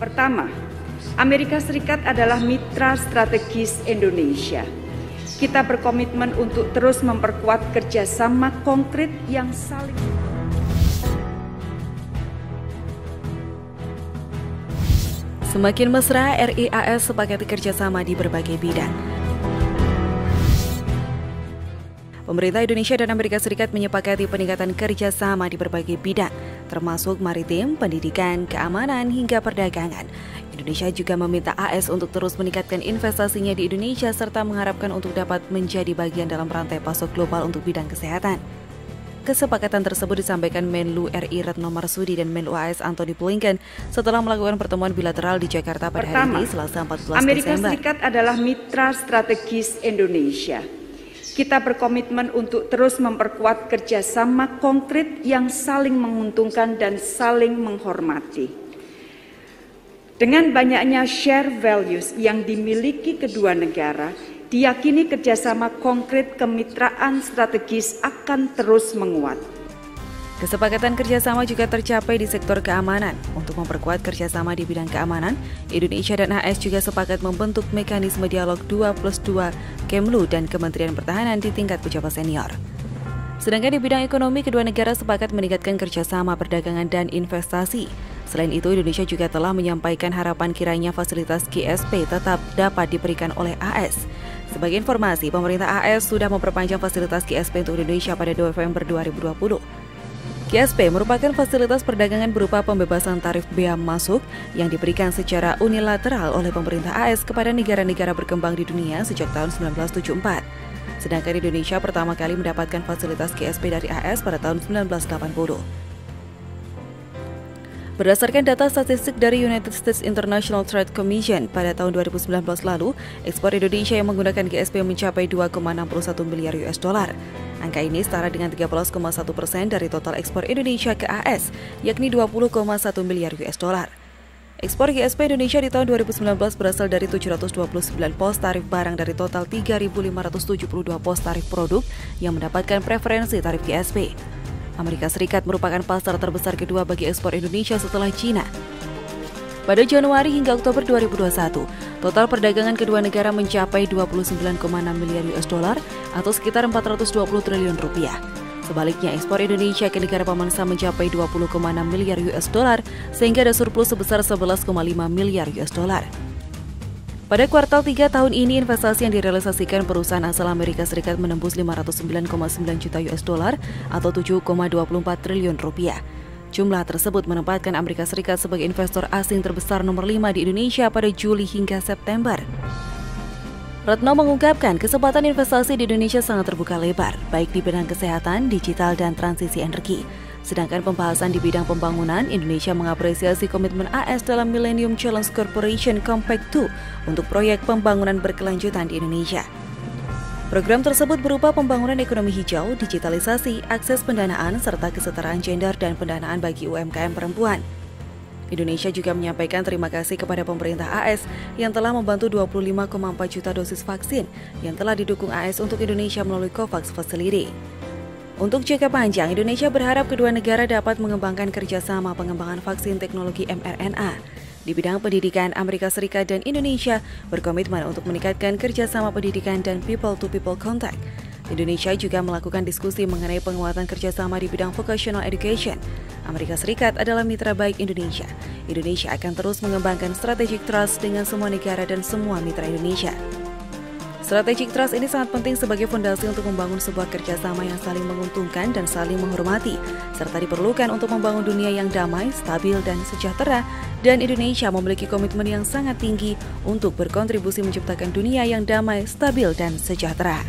Pertama, Amerika Serikat adalah mitra strategis Indonesia. Kita berkomitmen untuk terus memperkuat kerjasama konkret yang saling. Semakin mesra, RI-AS sepakati kerjasama di berbagai bidang. Pemerintah Indonesia dan Amerika Serikat menyepakati peningkatan kerjasama di berbagai bidang, termasuk maritim, pendidikan, keamanan, hingga perdagangan. Indonesia juga meminta AS untuk terus meningkatkan investasinya di Indonesia serta mengharapkan untuk dapat menjadi bagian dalam rantai pasok global untuk bidang kesehatan. Kesepakatan tersebut disampaikan Menlu RI Retno Marsudi dan Menlu AS Antony Blinken setelah melakukan pertemuan bilateral di Jakarta pada hari ini, Selasa 14 Amerika Desember. Serikat adalah mitra strategis Indonesia. Kita berkomitmen untuk terus memperkuat kerjasama konkret yang saling menguntungkan dan saling menghormati. Dengan banyaknya share values yang dimiliki kedua negara, diyakini kerjasama konkret kemitraan strategis akan terus menguat. Kesepakatan kerjasama juga tercapai di sektor keamanan. Untuk memperkuat kerjasama di bidang keamanan, Indonesia dan AS juga sepakat membentuk mekanisme dialog 2+2 Kemlu dan Kementerian Pertahanan di tingkat pejabat senior. Sedangkan di bidang ekonomi, kedua negara sepakat meningkatkan kerjasama perdagangan dan investasi. Selain itu, Indonesia juga telah menyampaikan harapan kiranya fasilitas GSP tetap dapat diberikan oleh AS. Sebagai informasi, pemerintah AS sudah memperpanjang fasilitas GSP untuk Indonesia pada 2 November 2020. GSP merupakan fasilitas perdagangan berupa pembebasan tarif bea masuk yang diberikan secara unilateral oleh pemerintah AS kepada negara-negara berkembang di dunia sejak tahun 1974. Sedangkan Indonesia pertama kali mendapatkan fasilitas GSP dari AS pada tahun 1980. Berdasarkan data statistik dari United States International Trade Commission pada tahun 2019 lalu, ekspor Indonesia yang menggunakan GSP mencapai 2,61 miliar US dollar. Angka ini setara dengan 13,1% dari total ekspor Indonesia ke AS, yakni 20,1 miliar US dollar. Ekspor GSP Indonesia di tahun 2019 berasal dari 729 pos tarif barang dari total 3.572 pos tarif produk yang mendapatkan preferensi tarif GSP. Amerika Serikat merupakan pasar terbesar kedua bagi ekspor Indonesia setelah Cina. Pada Januari hingga Oktober 2021, total perdagangan kedua negara mencapai 29,6 miliar US dollar atau sekitar 420 triliun rupiah. Sebaliknya, ekspor Indonesia ke negara pemansa mencapai 20,6 miliar US dollar sehingga ada surplus sebesar 11,5 miliar US dollar. Pada kuartal 3 tahun ini, investasi yang direalisasikan perusahaan asal Amerika Serikat menembus 509,9 juta US dollar atau 7,24 triliun rupiah. Jumlah tersebut menempatkan Amerika Serikat sebagai investor asing terbesar nomor 5 di Indonesia pada Juli hingga September. Retno mengungkapkan kesempatan investasi di Indonesia sangat terbuka lebar, baik di bidang kesehatan, digital, dan transisi energi. Sedangkan pembahasan di bidang pembangunan, Indonesia mengapresiasi komitmen AS dalam Millennium Challenge Corporation Compact II untuk proyek pembangunan berkelanjutan di Indonesia. Program tersebut berupa pembangunan ekonomi hijau, digitalisasi, akses pendanaan, serta kesetaraan gender dan pendanaan bagi UMKM perempuan. Indonesia juga menyampaikan terima kasih kepada pemerintah AS yang telah membantu 25,4 juta dosis vaksin yang telah didukung AS untuk Indonesia melalui COVAX Facility. Untuk jangka panjang, Indonesia berharap kedua negara dapat mengembangkan kerjasama pengembangan vaksin teknologi mRNA. Di bidang pendidikan, Amerika Serikat dan Indonesia berkomitmen untuk meningkatkan kerjasama pendidikan dan people-to-people contact. Indonesia juga melakukan diskusi mengenai penguatan kerjasama di bidang vocational education. Amerika Serikat adalah mitra baik Indonesia. Indonesia akan terus mengembangkan strategic trust dengan semua negara dan semua mitra Indonesia. Strategic trust ini sangat penting sebagai fondasi untuk membangun sebuah kerjasama yang saling menguntungkan dan saling menghormati, serta diperlukan untuk membangun dunia yang damai, stabil, dan sejahtera, dan Indonesia memiliki komitmen yang sangat tinggi untuk berkontribusi menciptakan dunia yang damai, stabil, dan sejahtera.